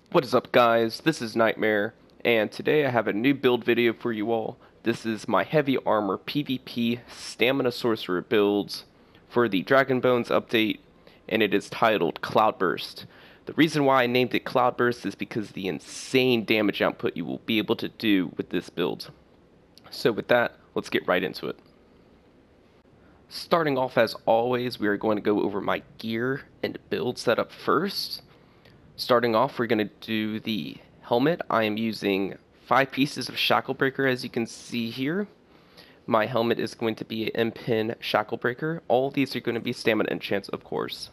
What is up, guys? This is Nightmare, and today I have a new build video for you all. This is my heavy armor PvP stamina sorcerer builds for the Dragon Bones update, and it is titled Cloudburst. The reason why I named it Cloudburst is because the insane damage output you will be able to do with this build. So with that, let's get right into it. Starting off as always, we are going to go over my gear and build setup first. Starting off, we're going to do the helmet. I am using 5 pieces of Shacklebreaker, as you can see here. My helmet is going to be an M-Pin Shacklebreaker. All of these are going to be stamina enchants, of course.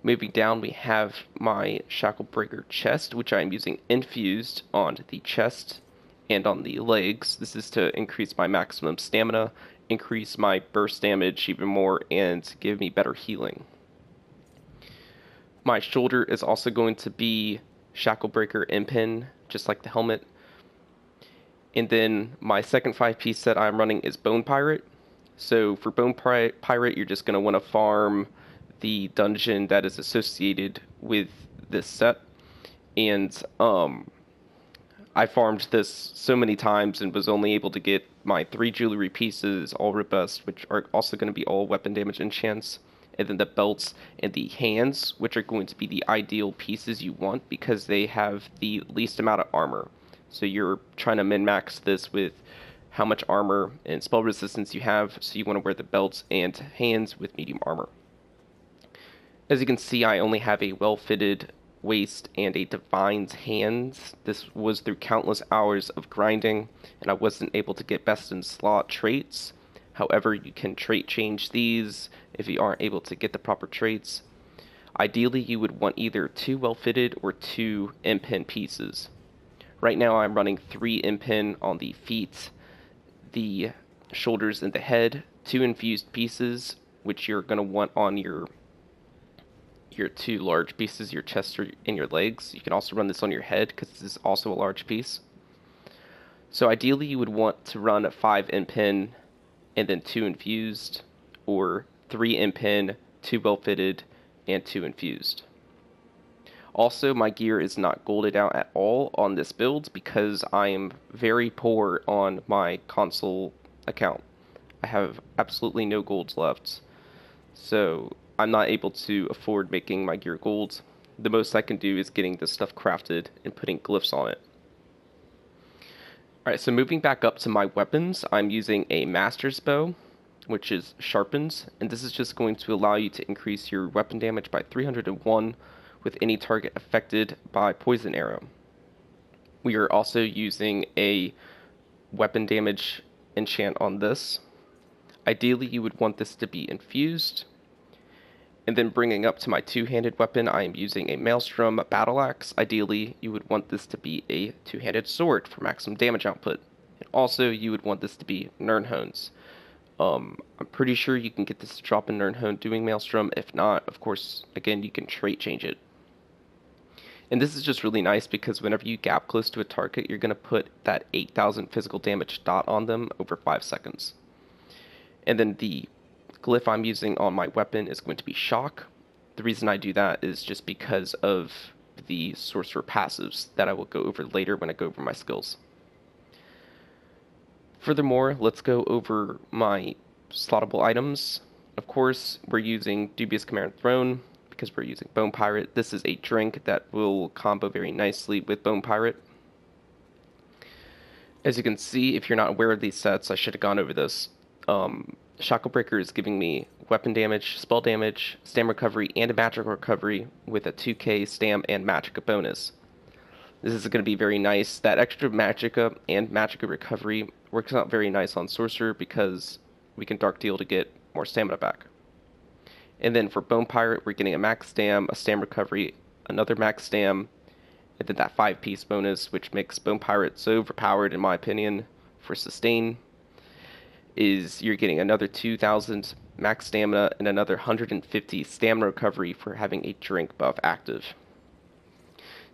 Moving down, we have my Shacklebreaker chest, which I am using infused on the chest and on the legs. This is to increase my maximum stamina, increase my burst damage even more, and give me better healing. My shoulder is also going to be Shacklebreaker M-Pin, just like the helmet. And then my second 5-piece set I'm running is Bone Pirate. So for Bone Pirate, you're just going to want to farm the dungeon that is associated with this set. And I farmed this so many times and was only able to get my 3 jewelry pieces, all robust, which are also going to be all weapon damage enchants. And then the belts and the hands, which are going to be the ideal pieces you want because they have the least amount of armor. So you're trying to min-max this with how much armor and spell resistance you have, so you want to wear the belts and hands with medium armor. As you can see, I only have a well-fitted waist and a Divine's hands. This was through countless hours of grinding, and I wasn't able to get best in slot traits. However, you can trait change these if you aren't able to get the proper traits. Ideally, you would want either 2 well-fitted or 2 M-Pin pieces. Right now, I'm running 3 M-Pin on the feet, the shoulders, and the head, 2 infused pieces, which you're going to want on your 2 large pieces, your chest and your legs. You can also run this on your head because this is also a large piece. So ideally, you would want to run a 5 M-Pin and then 2 infused, or 3 M-Pin, 2 well-fitted, and 2 infused. Also, my gear is not golded out at all on this build because I am very poor on my console account. I have absolutely no golds left, so I'm not able to afford making my gear gold. The most I can do is getting this stuff crafted and putting glyphs on it. Alright, so moving back up to my weapons, I'm using a Master's Bow, which is sharpened, and this is just going to allow you to increase your weapon damage by 301 with any target affected by poison arrow. We are also using a weapon damage enchant on this. Ideally, you would want this to be infused. And then bringing up to my 2-handed weapon, I am using a Maelstrom Battle Axe. Ideally, you would want this to be a 2-handed sword for maximum damage output. And also, you would want this to be Nirnhones. I'm pretty sure you can get this to drop in Nirnhone doing Maelstrom. If not, of course, again, you can trait change it. And this is just really nice because whenever you gap close to a target, you're going to put that 8,000 physical damage dot on them over 5 seconds. And then the glyph I'm using on my weapon is going to be Shock. The reason I do that is just because of the Sorcerer passives that I will go over later when I go over my skills. Furthermore, let's go over my slottable items. Of course, we're using Dubious Command Throne because we're using Bone Pirate. This is a drink that will combo very nicely with Bone Pirate. As you can see, if you're not aware of these sets, I should have gone over this. Shacklebreaker is giving me weapon damage, spell damage, stam recovery, and a magic recovery with a 2k stam and magicka bonus. This is going to be very nice. That extra magicka and magicka recovery works out very nice on Sorcerer because we can Dark Deal to get more stamina back. And then for Bone Pirate, we're getting a max stam, a stam recovery, another max stam, and then that 5-piece bonus, which makes Bone Pirate so overpowered, in my opinion, for sustain. Is you're getting another 2,000 max stamina and another 150 stamina recovery for having a drink buff active.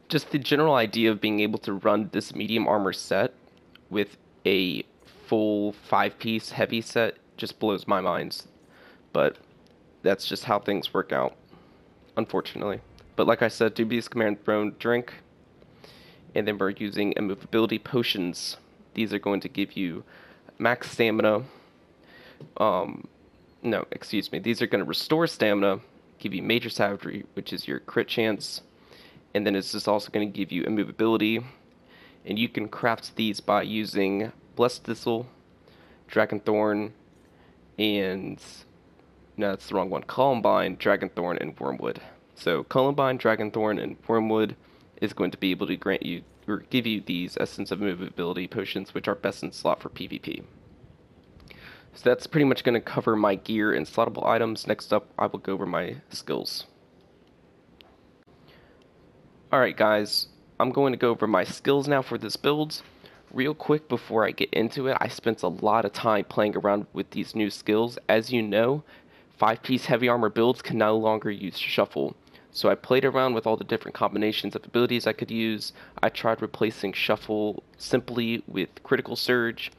Just the general idea of being able to run this medium armor set with a full 5-piece heavy set just blows my mind. But that's just how things work out, unfortunately. But like I said, dubious command thrown drink. And then we're using immovability potions. These are going to give you max stamina. No, excuse me. These are going to restore stamina, give you major savagery, which is your crit chance. And then it's just also going to give you immovability. And you can craft these by using Blessed Thistle, Dragonthorn, and no, that's the wrong one. Columbine, Dragonthorn, and Wormwood. So Columbine, Dragonthorn, and Wormwood is going to be able to grant you or give you these Essence of Immovability potions, which are best in slot for PvP. So that's pretty much going to cover my gear and slottable items. Next up, I will go over my skills. Alright guys, I'm going to go over my skills now for this build. Real quick before I get into it, I spent a lot of time playing around with these new skills. As you know, 5-piece heavy armor builds can no longer use shuffle. So I played around with all the different combinations of abilities I could use. I tried replacing shuffle simply with critical surge.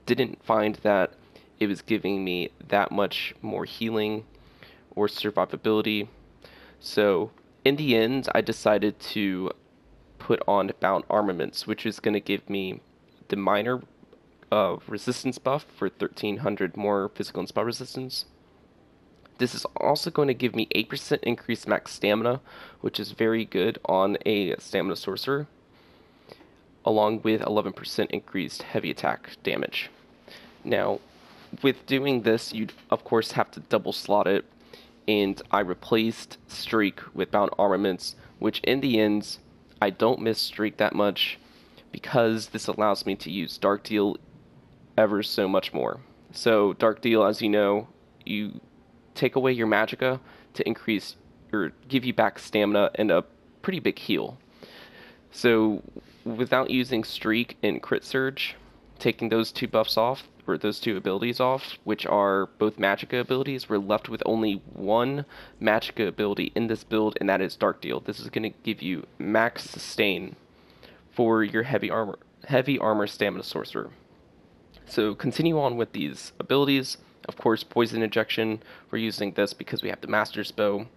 Didn't find that it was giving me that much more healing or survivability. So in the end, I decided to put on bound armaments, which is going to give me the minor resistance buff for 1300 more physical and spell resistance. This is also going to give me 8% increased max stamina, which is very good on a stamina sorcerer, along with 11% increased heavy attack damage. Now, with doing this, you'd of course have to double slot it, and I replaced Streak with bound armaments, which in the end, I don't miss Streak that much, because this allows me to use Dark Deal ever so much more. So Dark Deal, as you know, you take away your magicka to increase or give you back stamina and a pretty big heal. So without using Streak and Crit Surge, taking those two buffs off, or those two abilities off, which are both magicka abilities, we're left with only one magicka ability in this build, and that is Dark Deal. This is going to give you max sustain for your heavy armor stamina sorcerer. So continue on with these abilities. Of course, Poison Injection, we're using this because we have the Master's Bow.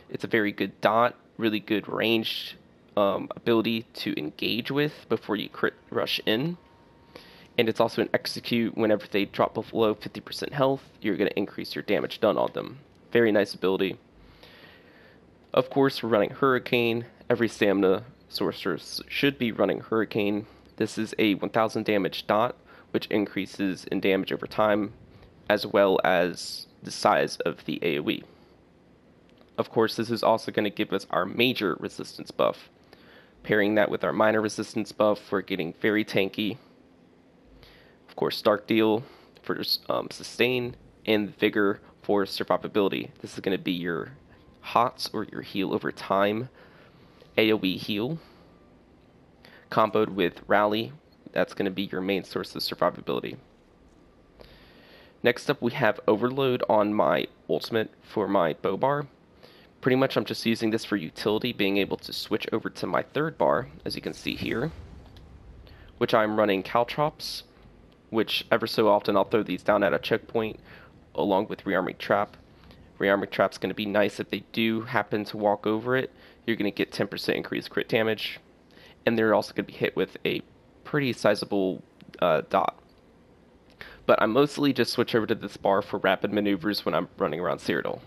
It's a very good dot, really good ranged ability to engage with before you crit rush in. And it's also an execute. Whenever they drop below 50% health, you're going to increase your damage done on them. Very nice ability. Of course, we're running Hurricane. Every stamina sorcerer should be running Hurricane. This is a 1000 damage dot, which increases in damage over time, as well as the size of the AoE. Of course, this is also going to give us our major resistance buff. Pairing that with our minor resistance buff, we're getting very tanky. Of course, Dark Deal for sustain, and Vigor for survivability. This is going to be your HOTS, or your heal over time, AoE heal, comboed with Rally. That's going to be your main source of survivability. Next up, we have Overload on my ultimate for my bow bar. Pretty much I'm just using this for utility, being able to switch over to my third bar, as you can see here, which I'm running Caltrops, which ever so often I'll throw these down at a checkpoint along with Rearming Trap. Rearming Trap's going to be nice if they do happen to walk over it. You're going to get 10% increased crit damage, and they're also going to be hit with a pretty sizable dot. But I mostly just switch over to this bar for rapid maneuvers when I'm running around Cyrodiil.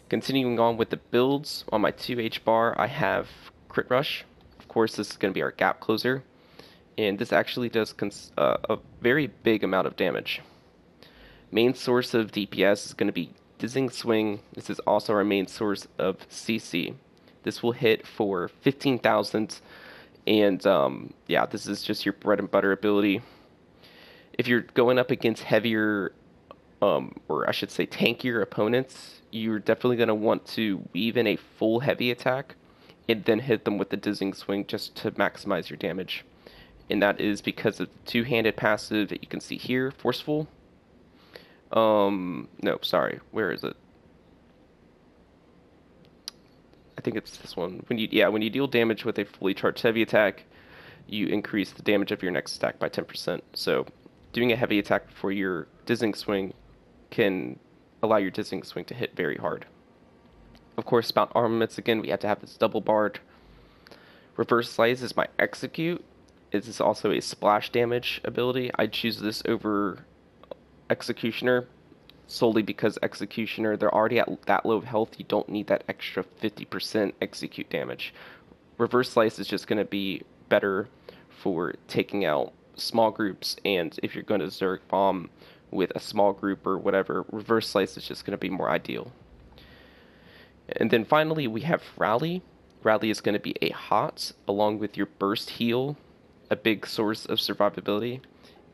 Continuing on with the builds, on my 2H bar I have Crit Rush. Of course, this is going to be our gap closer, and this actually does a very big amount of damage. Main source of DPS is going to be Dizzying Swing. This is also our main source of CC. This will hit for 15,000, and yeah, this is just your bread and butter ability. If you're going up against heavier, or I should say tankier opponents, you're definitely going to want to weave in a full heavy attack and then hit them with the Dizzying Swing just to maximize your damage. And that is because of the two-handed passive that you can see here, Forceful. No, sorry, where is it? I think it's this one. When you deal damage with a fully charged heavy attack, you increase the damage of your next attack by 10%. So doing a heavy attack before your Dizzying Swing can allow your Dizzying Swing to hit very hard. Of course, about armaments, again, we have to have this double barred. Reverse Slice is my execute. It is also a splash damage ability. I choose this over Executioner solely because Executioner, they're already at that low of health. You don't need that extra 50% execute damage. Reverse Slice is just going to be better for taking out small groups, and if you're going to Zerg Bomb with a small group or whatever, Reverse Slice is just going to be more ideal. And then finally, we have Rally. Rally is going to be a hot, along with your Burst Heal, a big source of survivability.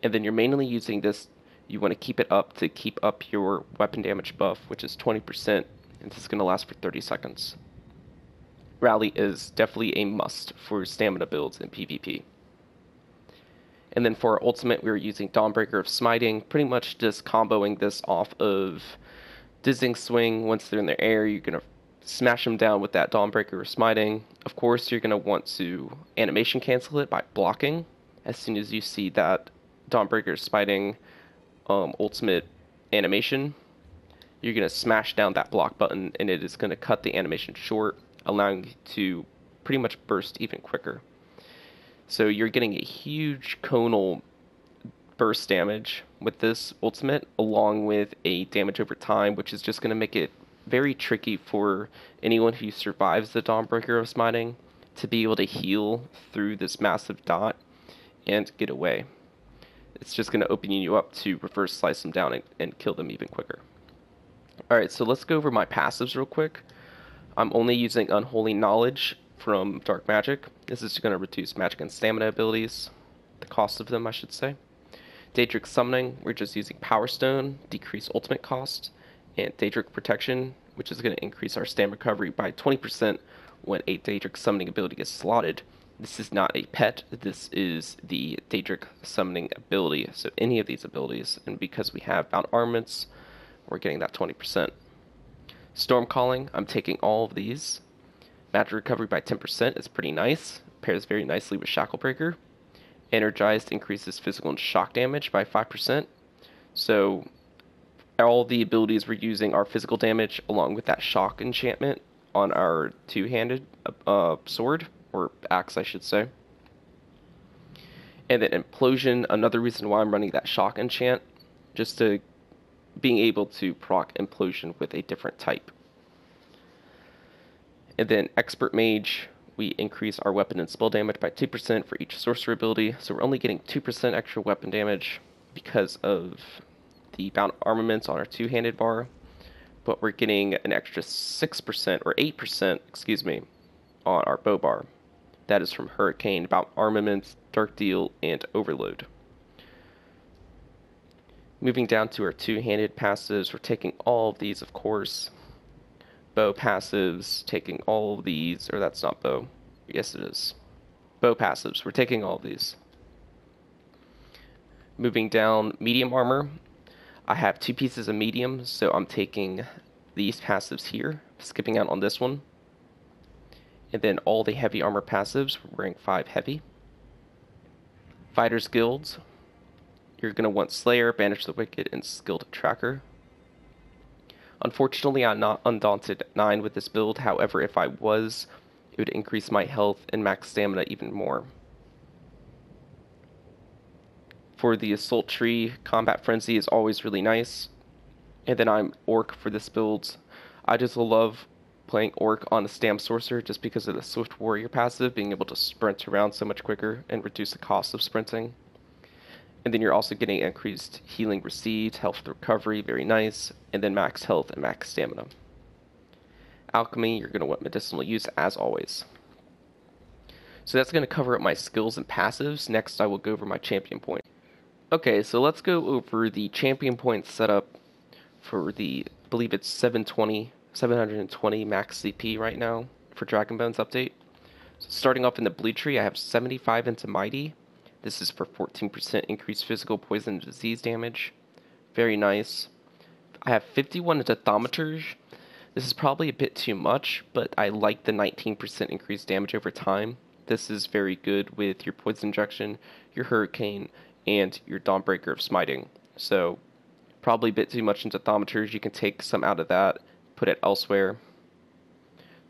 And then you're mainly using this, you want to keep it up to keep up your weapon damage buff, which is 20%, and this is going to last for 30 seconds. Rally is definitely a must for stamina builds in PvP. And then for our ultimate, we're using Dawnbreaker of Smiting, pretty much just comboing this off of Dizzying Swing. Once they're in the air, you're going to smash them down with that Dawnbreaker of Smiting. Of course, you're going to want to animation cancel it by blocking. As soon as you see that Dawnbreaker of Smiting ultimate animation, you're going to smash down that block button, and it is going to cut the animation short, allowing you to pretty much burst even quicker. So you're getting a huge conal burst damage with this ultimate, along with a damage over time, which is just going to make it very tricky for anyone who survives the Dawnbreaker of Smiting to be able to heal through this massive dot and get away. It's just going to open you up to reverse slice them down and kill them even quicker. Alright, so let's go over my passives real quick. I'm only using Unholy Knowledge from Dark Magic. This is going to reduce magic and stamina abilities, the cost of them, I should say. DAEDRIC Summoning, we're just using Power Stone, decrease ultimate cost, and DAEDRIC Protection, which is going to increase our stamina recovery by 20% when a DAEDRIC Summoning ability gets slotted. This is not a pet, this is the DAEDRIC Summoning ability, so any of these abilities, and because we have bound armaments, we're getting that 20%. Storm Calling, I'm taking all of these. Magic recovery by 10% is pretty nice, pairs very nicely with Shacklebreaker. Energized increases physical and shock damage by 5%. So all the abilities we're using are physical damage along with that shock enchantment on our two-handed sword, or axe I should say. And then Implosion, another reason why I'm running that shock enchant, just to being able to proc Implosion with a different type. And then Expert Mage, we increase our weapon and spell damage by 2% for each sorcerer ability, so we're only getting 2% extra weapon damage because of the bound armaments on our two-handed bar, but we're getting an extra 6% or 8%, excuse me, on our bow bar. That is from Hurricane, bound armaments, Dark Deal, and Overload. Moving down to our two-handed passives, we're taking all of these, of course. Bow passives, taking all of these, or that's not bow. Yes, it is. Bow passives, we're taking all of these. Moving down, medium armor. I have 2 pieces of medium, so I'm taking these passives here, skipping out on this one. And then all the heavy armor passives, we're wearing 5 heavy. Fighters Guilds, you're going to want Slayer, Banish the Wicked, and Skilled Tracker. Unfortunately, I'm not Undaunted 9 with this build, however, if I was, it would increase my health and max stamina even more. For the Assault Tree, Combat Frenzy is always really nice. And then I'm Orc for this build. I just love playing Orc on a Stam Sorcerer just because of the Swift Warrior passive, being able to sprint around so much quicker and reduce the cost of sprinting. And then you're also getting increased healing received, health recovery, very nice, and then max health and max stamina. Alchemy, you're going to want medicinal use as always. So that's going to cover up my skills and passives. Next I will go over my champion point. Okay, so let's go over the champion point setup for the, I believe it's 720 max CP right now for Dragon Bones update. So starting off in the Blue Tree, I have 75 into Mighty. This is for 14% increased physical, poison, and disease damage. Very nice. I have 51 into Thaumaturge. This is probably a bit too much, but I like the 19% increased damage over time. This is very good with your Poison Injection, your Hurricane, and your Dawnbreaker of Smiting. So, probably a bit too much into Thaumaturge. You can take some out of that, put it elsewhere.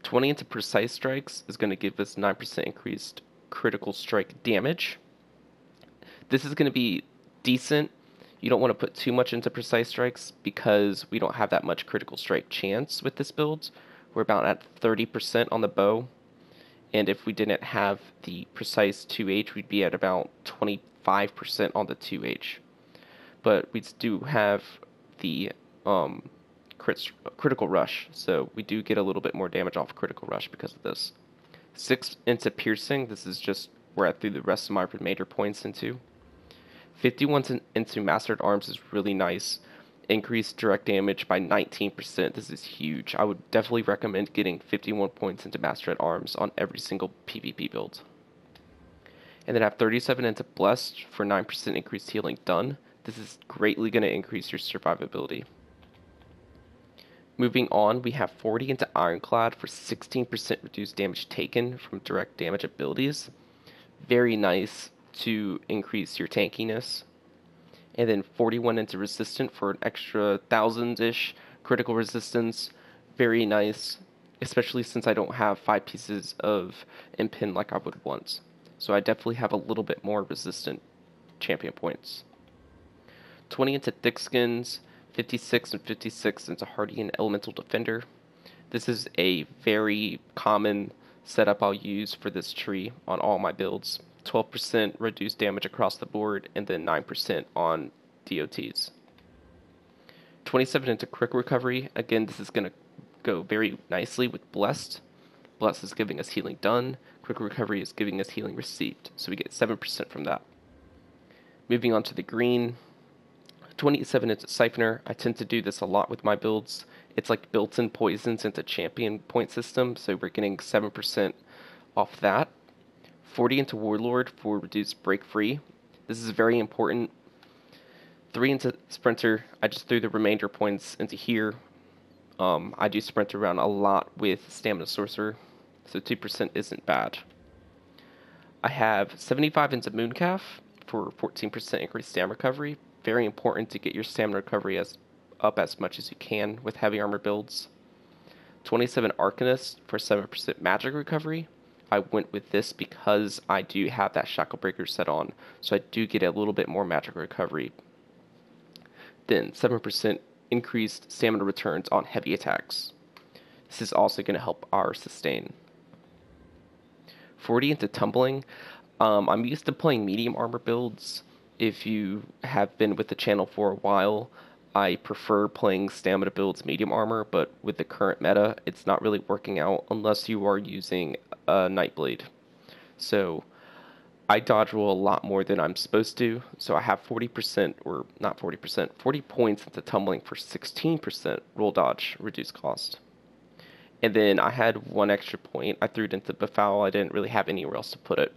20 into precise strikes is going to give us 9% increased critical strike damage. This is going to be decent. You don't want to put too much into precise strikes because we don't have that much critical strike chance with this build. We're about at 30% on the bow. And if we didn't have the precise 2H, we'd be at about 25% on the 2H. But we do have the critical rush, so we do get a little bit more damage off critical rush because of this. 6 into piercing, this is just where I threw the rest of my remainder points into. 51 into mastered arms is really nice. Increased direct damage by 19%. This is huge. I would definitely recommend getting 51 points into mastered arms on every single PvP build. And then I have 37 into blessed for 9% increased healing done. This is greatly going to increase your survivability. Moving on, we have 40 into Ironclad for 16% reduced damage taken from direct damage abilities. Very nice to increase your tankiness. And then 41 into Resistant for an extra 1,000-ish critical resistance. Very nice, especially since I don't have 5 pieces of Impin like I would want. So I definitely have a little bit more resistant champion points. 20 into Thick Skins, 56 and 56 into Hardy and Elemental Defender. This is a very common setup I'll use for this tree on all my builds. 12% reduced damage across the board, and then 9% on DOTs. 27 into Quick Recovery. Again, this is going to go very nicely with Blessed. Blessed is giving us healing done. Quick Recovery is giving us healing received. So we get 7% from that. Moving on to the green. 27 into Siphoner. I tend to do this a lot with my builds. It's like built-in poisons into champion point system, so we're getting 7% off that. 40 into Warlord for reduced break free. This is very important. 3 into Sprinter. I just threw the remainder points into here. I do sprint around a lot with Stamina Sorcerer, so 2% isn't bad. I have 75 into Mooncalf for 14% increased stamina recovery. Very important to get your stamina recovery up as much as you can with heavy armor builds. 27 Arcanist for 7% magic recovery. I went with this because I do have that Shackle Breaker set on, so I do get a little bit more magic recovery. Then 7% increased stamina returns on heavy attacks. This is also going to help our sustain. 40 into Tumbling. I'm used to playing medium armor builds. If you have been with the channel for a while, I prefer playing stamina builds medium armor, but with the current meta, it's not really working out unless you are using a Nightblade. So I dodge roll a lot more than I'm supposed to, so I have 40%, or not 40%, 40 points into Tumbling for 16% roll dodge, reduced cost. And then I had 1 extra point. I threw it into Befoul. I didn't really have anywhere else to put it.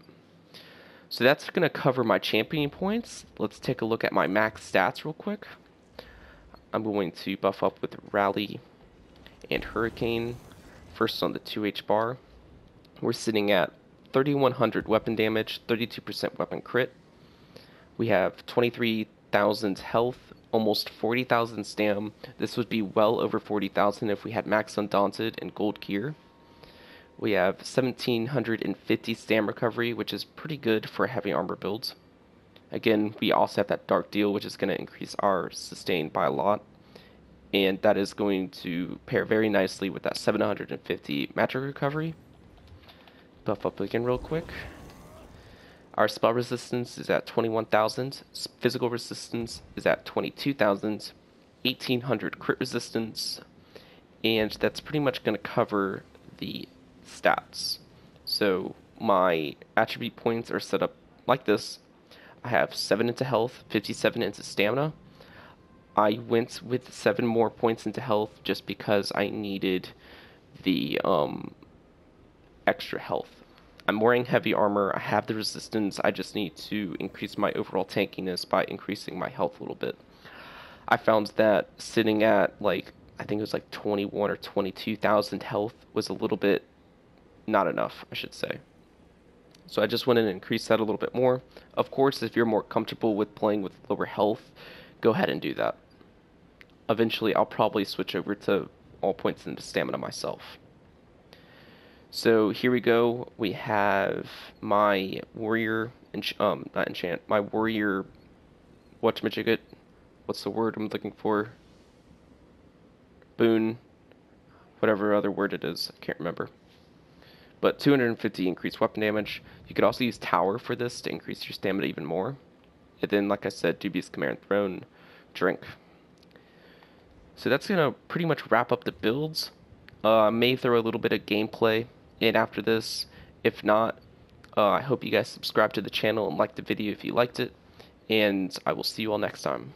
So that's going to cover my champion points. Let's take a look at my max stats real quick. I'm going to buff up with Rally and Hurricane. First on the 2H bar. We're sitting at 3,100 weapon damage, 32% weapon crit. We have 23,000 health, almost 40,000 stam. This would be well over 40,000 if we had max Undaunted and gold gear. We have 1,750 stam recovery, which is pretty good for heavy armor builds. Again, we also have that Dark Deal, which is going to increase our sustain by a lot. And that is going to pair very nicely with that 750 magic recovery. Buff up again real quick. Our spell resistance is at 21,000. Physical resistance is at 22,000. 1,800 crit resistance. And that's pretty much going to cover the stats. So my attribute points are set up like this. I have 7 into health, 57 into stamina. I went with 7 more points into health just because I needed the extra health. I'm wearing heavy armor, I have the resistance, I just need to increase my overall tankiness by increasing my health a little bit. I found that sitting at like, I think it was like 21 or 22,000 health was a little bit not enough, I should say. So I just went in and increased that a little bit more. Of course, if you're more comfortable with playing with lower health, go ahead and do that. Eventually, I'll probably switch over to all points into stamina myself. So here we go. We have my warrior, not enchant, my warrior, whatchamajigget, what's the word I'm looking for? Boon, whatever other word it is, I can't remember. But 250 increased weapon damage. You could also use Tower for this to increase your stamina even more. And then, like I said, Dubious Command Throne, Drink. So that's going to pretty much wrap up the builds. I may throw a little bit of gameplay in after this. If not, I hope you guys subscribe to the channel and like the video if you liked it. And I will see you all next time.